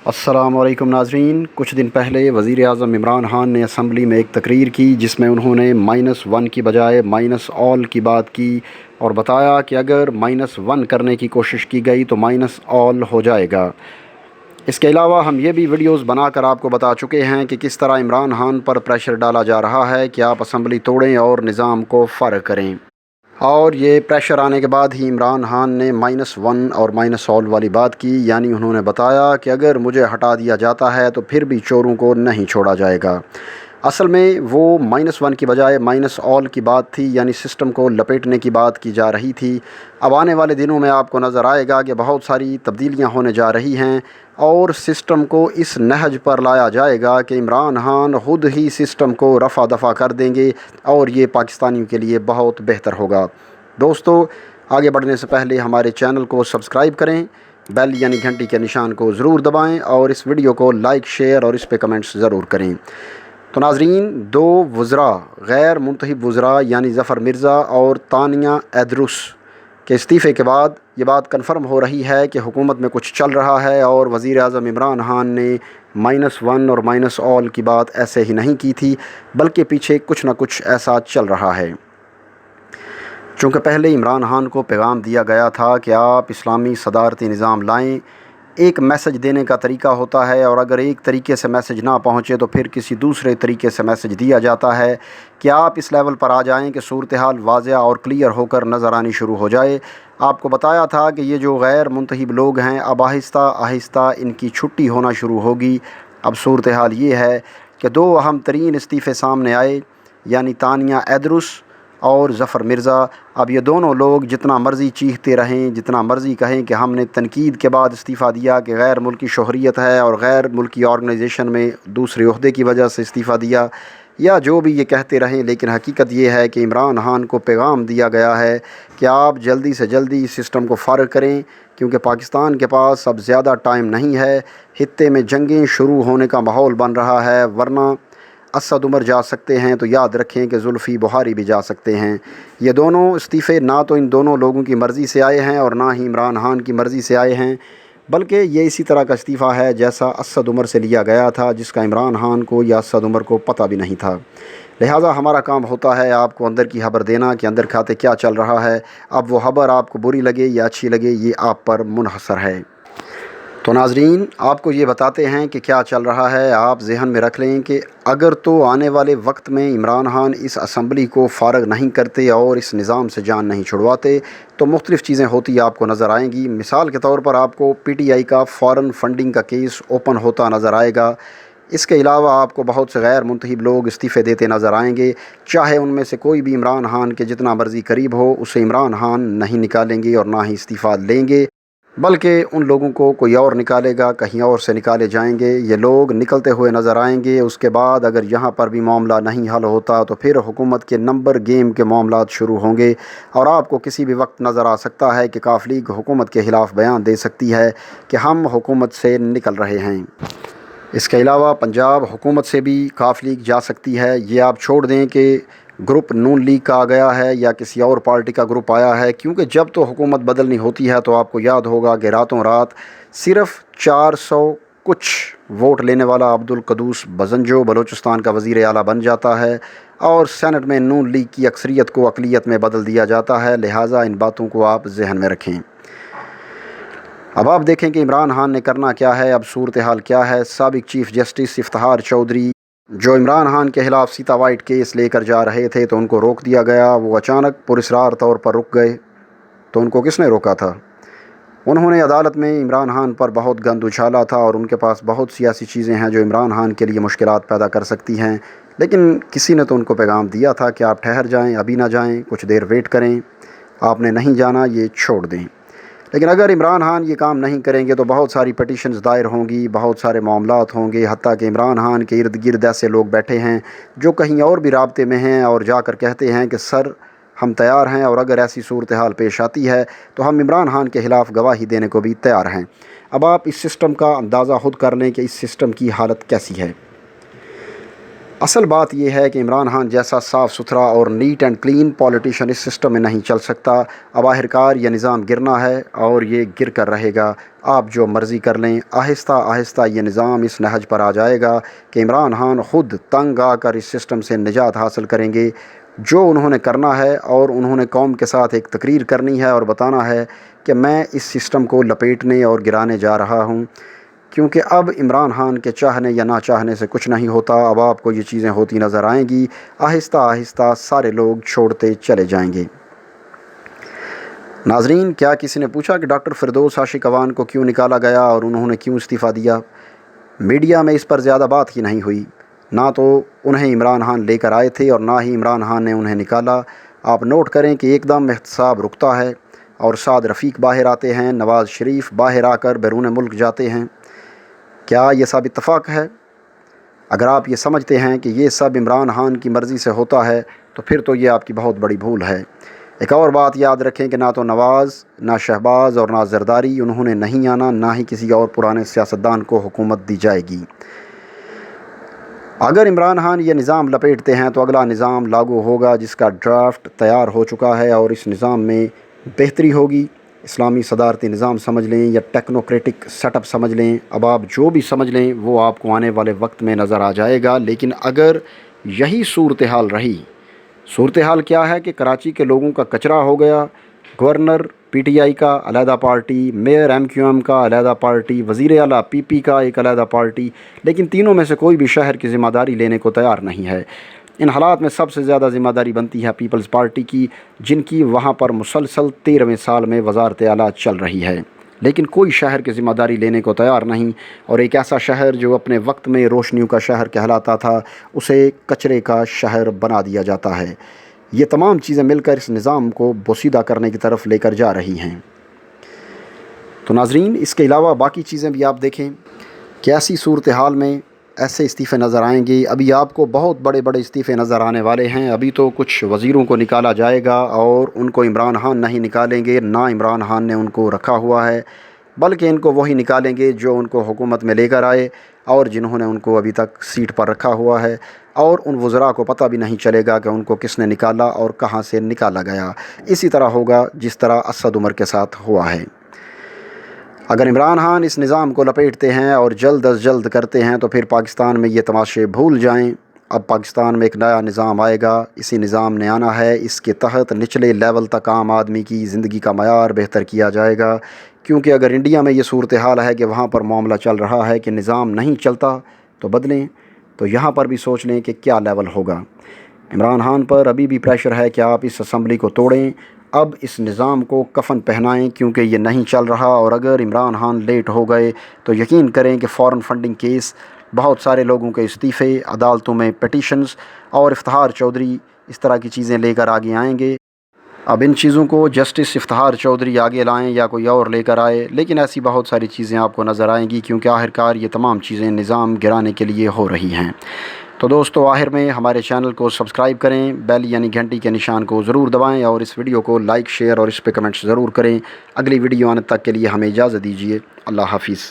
السلام علیکم ناظرین، کچھ دن پہلے وزیر اعظم عمران خان نے اسمبلی میں ایک تقریر کی جس میں انہوں نے -1 کی بجائے -all کی بات کی اور بتایا کہ اگر -1 کرنے کی کوشش کی گئی تو -all ہو جائے گا۔ اس کے علاوہ ہم یہ بھی ویڈیوز بنا کر آپ کو بتا چکے ہیں کہ کس طرح عمران خان پر پریشر ڈالا جا رہا ہے کہ آپ اسمبلی توڑیں اور نظام کو فارغ کریں، اور یہ پریشر آنے کے بعد ہی عمران خان نے -1 اور -all والی بات کی، یعنی انہوں نے بتایا کہ اگر مجھے ہٹا دیا جاتا ہے تو پھر بھی چوروں کو نہیں چھوڑا جائے گا۔ اصل میں وہ -1 کی بجائے -all کی بات تھی، یعنی سسٹم کو لپیٹنے کی بات کی جا رہی تھی۔ اب آنے والے دنوں میں آپ کو نظر آئے گا کہ بہت ساری تبدیلیاں ہونے جا رہی ہیں اور سسٹم کو اس نہج پر لایا جائے گا کہ عمران خان خود ہی سسٹم کو رفع دفع کر دیں گے، اور یہ پاکستانیوں کے لیے بہت بہتر ہوگا۔ دوستو، آگے بڑھنے سے پہلے ہمارے چینل کو سبسکرائب کریں، بیل یعنی گھنٹی کے نشان کو ضرور دبائیں اور اس ویڈیو کو لائک، شیئر اور اس پہ کمنٹس ضرور کریں۔ تو ناظرین، 2 وزراء، غیر منتخب وزراء یعنی ظفر مرزا اور تانیہ ایدروس کے استعفے کے بعد یہ بات کنفرم ہو رہی ہے کہ حکومت میں کچھ چل رہا ہے، اور وزیر اعظم عمران خان نے -1 اور -all کی بات ایسے ہی نہیں کی تھی، بلکہ پیچھے کچھ نہ کچھ ایسا چل رہا ہے۔ چونکہ پہلے عمران خان کو پیغام دیا گیا تھا کہ آپ اسلامی صدارتی نظام لائیں، ایک میسج دینے کا طریقہ ہوتا ہے، اور اگر ایک طریقے سے میسج نہ پہنچے تو پھر کسی دوسرے طریقے سے میسج دیا جاتا ہے کہ آپ اس لیول پر آ جائیں کہ صورتحال واضح اور کلیئر ہو کر نظر آنی شروع ہو جائے۔ آپ کو بتایا تھا کہ یہ جو غیر منتخب لوگ ہیں، اب آہستہ آہستہ ان کی چھٹی ہونا شروع ہوگی۔ اب صورتحال یہ ہے کہ 2 اہم ترین استعفے سامنے آئے، یعنی تانیہ ایدروس اور ظفر مرزا۔ اب یہ دونوں لوگ جتنا مرضی چیختے رہیں، جتنا مرضی کہیں کہ ہم نے تنقید کے بعد استعفیٰ دیا کہ غیر ملکی شہریت ہے اور غیر ملکی آرگنائزیشن میں دوسرے عہدے کی وجہ سے استعفیٰ دیا، یا جو بھی یہ کہتے رہیں، لیکن حقیقت یہ ہے کہ عمران خان کو پیغام دیا گیا ہے کہ آپ جلدی سے جلدی اس سسٹم کو فارغ کریں، کیونکہ پاکستان کے پاس اب زیادہ ٹائم نہیں ہے۔ خطے میں جنگیں شروع ہونے کا ماحول بن رہا ہے، ورنہ اسد عمر جا سکتے ہیں تو یاد رکھیں کہ زلفی بخاری بھی جا سکتے ہیں۔ یہ دونوں استعفے نہ تو ان دونوں لوگوں کی مرضی سے آئے ہیں اور نہ ہی عمران خان کی مرضی سے آئے ہیں، بلکہ یہ اسی طرح کا استعفیٰ ہے جیسا اسد عمر سے لیا گیا تھا، جس کا عمران خان کو یا اسد عمر کو پتہ بھی نہیں تھا۔ لہٰذا ہمارا کام ہوتا ہے آپ کو اندر کی خبر دینا کہ اندر کھاتے کیا چل رہا ہے۔ اب وہ خبر آپ کو بری لگے یا اچھی لگے، یہ آپ پر منحصر ہے۔ تو ناظرین، آپ کو یہ بتاتے ہیں کہ کیا چل رہا ہے۔ آپ ذہن میں رکھ لیں کہ اگر تو آنے والے وقت میں عمران خان اس اسمبلی کو فارغ نہیں کرتے اور اس نظام سے جان نہیں چھڑواتے تو مختلف چیزیں ہوتی آپ کو نظر آئیں گی۔ مثال کے طور پر آپ کو PTI کا فارن فنڈنگ کا کیس اوپن ہوتا نظر آئے گا۔ اس کے علاوہ آپ کو بہت سے غیر منتخب لوگ استعفے دیتے نظر آئیں گے، چاہے ان میں سے کوئی بھی عمران خان کے جتنا مرضی قریب ہو، اسے عمران خان نہیں نکالیں گے اور نہ ہی استعفیٰ لیں گے، بلکہ ان لوگوں کو کوئی اور نکالے گا، کہیں اور سے نکالے جائیں گے۔ یہ لوگ نکلتے ہوئے نظر آئیں گے۔ اس کے بعد اگر یہاں پر بھی معاملہ نہیں حل ہوتا تو پھر حکومت کے نمبر گیم کے معاملات شروع ہوں گے، اور آپ کو کسی بھی وقت نظر آ سکتا ہے کہ کاف لیگ حکومت کے خلاف بیان دے سکتی ہے کہ ہم حکومت سے نکل رہے ہیں۔ اس کے علاوہ پنجاب حکومت سے بھی کاف لیگ جا سکتی ہے۔ یہ آپ چھوڑ دیں کہ گروپ نون لیگ کا آ گیا ہے یا کسی اور پارٹی کا گروپ آیا ہے، کیونکہ جب تو حکومت بدلنی ہوتی ہے تو آپ کو یاد ہوگا کہ راتوں رات صرف 400 کچھ ووٹ لینے والا عبدالقدوس بزنجو بلوچستان کا وزیر اعلیٰ بن جاتا ہے، اور سینٹ میں نون لیگ کی اکثریت کو اقلیت میں بدل دیا جاتا ہے۔ لہٰذا ان باتوں کو آپ ذہن میں رکھیں۔ اب آپ دیکھیں کہ عمران خان نے کرنا کیا ہے۔ اب صورتحال کیا ہے؟ سابق چیف جسٹس افتخار چودھری، جو عمران خان کے خلاف سیتا وائٹ کیس لے کر جا رہے تھے تو ان کو روک دیا گیا۔ وہ اچانک پراسرار طور پر رک گئے، تو ان کو کس نے روکا تھا؟ انہوں نے عدالت میں عمران خان پر بہت گند اچھالا تھا، اور ان کے پاس بہت سی ایسی چیزیں ہیں جو عمران خان کے لیے مشکلات پیدا کر سکتی ہیں، لیکن کسی نے تو ان کو پیغام دیا تھا کہ آپ ٹھہر جائیں، ابھی نہ جائیں، کچھ دیر ویٹ کریں، آپ نے نہیں جانا، یہ چھوڑ دیں۔ لیکن اگر عمران خان یہ کام نہیں کریں گے تو بہت ساری پٹیشنز دائر ہوں گی، بہت سارے معاملات ہوں گے، حتیٰ کہ عمران خان کے ارد گرد ایسے لوگ بیٹھے ہیں جو کہیں اور بھی رابطے میں ہیں اور جا کر کہتے ہیں کہ سر ہم تیار ہیں، اور اگر ایسی صورتحال پیش آتی ہے تو ہم عمران خان کے خلاف گواہی دینے کو بھی تیار ہیں۔ اب آپ اس سسٹم کا اندازہ خود کر لیں کہ اس سسٹم کی حالت کیسی ہے۔ اصل بات یہ ہے کہ عمران خان جیسا صاف ستھرا اور نیٹ اینڈ کلین پولیٹیشین اس سسٹم میں نہیں چل سکتا۔ اب آخرکار یہ نظام گرنا ہے اور یہ گر کر رہے گا۔ آپ جو مرضی کر لیں، آہستہ آہستہ یہ نظام اس نہج پر آ جائے گا کہ عمران خان خود تنگ آ کر اس سسٹم سے نجات حاصل کریں گے۔ جو انہوں نے کرنا ہے، اور انہوں نے قوم کے ساتھ ایک تقریر کرنی ہے اور بتانا ہے کہ میں اس سسٹم کو لپیٹنے اور گرانے جا رہا ہوں، کیونکہ اب عمران خان کے چاہنے یا نہ چاہنے سے کچھ نہیں ہوتا۔ اب آپ کو یہ چیزیں ہوتی نظر آئیں گی، آہستہ آہستہ سارے لوگ چھوڑتے چلے جائیں گے۔ ناظرین، کیا کسی نے پوچھا کہ ڈاکٹر فردوس عاشق اعوان کو کیوں نکالا گیا اور انہوں نے کیوں استعفیٰ دیا؟ میڈیا میں اس پر زیادہ بات ہی نہیں ہوئی۔ نہ تو انہیں عمران خان لے کر آئے تھے اور نہ ہی عمران خان نے انہیں نکالا۔ آپ نوٹ کریں کہ ایک دم احتساب رکتا ہے اور سعد رفیق باہر آتے ہیں، نواز شریف باہر آ کر بیرون ملک جاتے ہیں۔ کیا یہ سب اتفاق ہے؟ اگر آپ یہ سمجھتے ہیں کہ یہ سب عمران خان کی مرضی سے ہوتا ہے تو پھر تو یہ آپ کی بہت بڑی بھول ہے۔ ایک اور بات یاد رکھیں کہ نہ تو نواز، نہ شہباز اور نہ زرداری انہوں نے نہیں آنا، نہ ہی کسی اور پرانے سیاستدان کو حکومت دی جائے گی۔ اگر عمران خان یہ نظام لپیٹتے ہیں تو اگلا نظام لاگو ہوگا جس کا ڈرافٹ تیار ہو چکا ہے، اور اس نظام میں بہتری ہوگی۔ اسلامی صدارتی نظام سمجھ لیں یا ٹیکنوکریٹک سیٹ اپ سمجھ لیں، اب آپ جو بھی سمجھ لیں وہ آپ کو آنے والے وقت میں نظر آ جائے گا۔ لیکن اگر یہی صورتحال رہی، صورتحال کیا ہے کہ کراچی کے لوگوں کا کچرا ہو گیا، گورنر پی ٹی آئی کا علیحدہ party, mayor M Q M کا علیحدہ پارٹی، وزیر اعلیٰ پی پی کا ایک علیحدہ پارٹی، لیکن تینوں میں سے کوئی بھی شہر کی ذمہ داری لینے کو تیار نہیں ہے۔ ان حالات میں سب سے زیادہ ذمہ داری بنتی ہے پیپلز پارٹی کی، جن کی وہاں پر مسلسل 13ویں سال میں وزارت اعلیٰ چل رہی ہے، لیکن کوئی شہر کی ذمہ داری لینے کو تیار نہیں۔ اور ایک ایسا شہر جو اپنے وقت میں روشنیوں کا شہر کہلاتا تھا، اسے کچرے کا شہر بنا دیا جاتا ہے۔ یہ تمام چیزیں مل کر اس نظام کو بوسیدہ کرنے کی طرف لے کر جا رہی ہیں۔ تو ناظرین، اس کے علاوہ باقی چیزیں بھی آپ دیکھیں کہ ایسی صورتحال میں ایسے استعفے نظر آئیں گے۔ ابھی آپ کو بہت بڑے بڑے استعفے نظر آنے والے ہیں۔ ابھی تو کچھ وزیروں کو نکالا جائے گا اور ان کو عمران خان نہیں نکالیں گے، نہ عمران خان نے ان کو رکھا ہوا ہے، بلکہ ان کو وہی نکالیں گے جو ان کو حکومت میں لے کر آئے اور جنہوں نے ان کو ابھی تک سیٹ پر رکھا ہوا ہے، اور ان وزراء کو پتہ بھی نہیں چلے گا کہ ان کو کس نے نکالا اور کہاں سے نکالا گیا۔ اسی طرح ہوگا جس طرح اسد عمر کے ساتھ ہوا ہے۔ اگر عمران خان اس نظام کو لپیٹتے ہیں اور جلد از جلد کرتے ہیں تو پھر پاکستان میں یہ تماشے بھول جائیں۔ اب پاکستان میں ایک نیا نظام آئے گا، اسی نظام نے آنا ہے۔ اس کے تحت نچلے لیول تک عام آدمی کی زندگی کا معیار بہتر کیا جائے گا، کیونکہ اگر انڈیا میں یہ صورتحال ہے کہ وہاں پر معاملہ چل رہا ہے کہ نظام نہیں چلتا تو بدلیں، تو یہاں پر بھی سوچ لیں کہ کیا لیول ہوگا۔ عمران خان پر ابھی بھی پریشر ہے کہ آپ اس اسمبلی کو توڑیں، اب اس نظام کو کفن پہنائیں، کیونکہ یہ نہیں چل رہا۔ اور اگر عمران خان لیٹ ہو گئے تو یقین کریں کہ فارن فنڈنگ کیس، بہت سارے لوگوں کے استعفے، عدالتوں میں پٹیشنز، اور افتخار چودھری اس طرح کی چیزیں لے کر آگے آئیں گے۔ اب ان چیزوں کو جسٹس افتخار چودھری آگے لائیں یا کوئی اور لے کر آئے، لیکن ایسی بہت ساری چیزیں آپ کو نظر آئیں گی، کیونکہ آخرکار یہ تمام چیزیں نظام گرانے کے لیے ہو رہی ہیں۔ تو دوستو، آخر میں ہمارے چینل کو سبسکرائب کریں، بیل یعنی گھنٹی کے نشان کو ضرور دبائیں، اور اس ویڈیو کو لائک، شیئر اور اس پہ کمنٹس ضرور کریں۔ اگلی ویڈیو آنے تک کے لیے ہمیں اجازت دیجیے۔ اللہ حافظ۔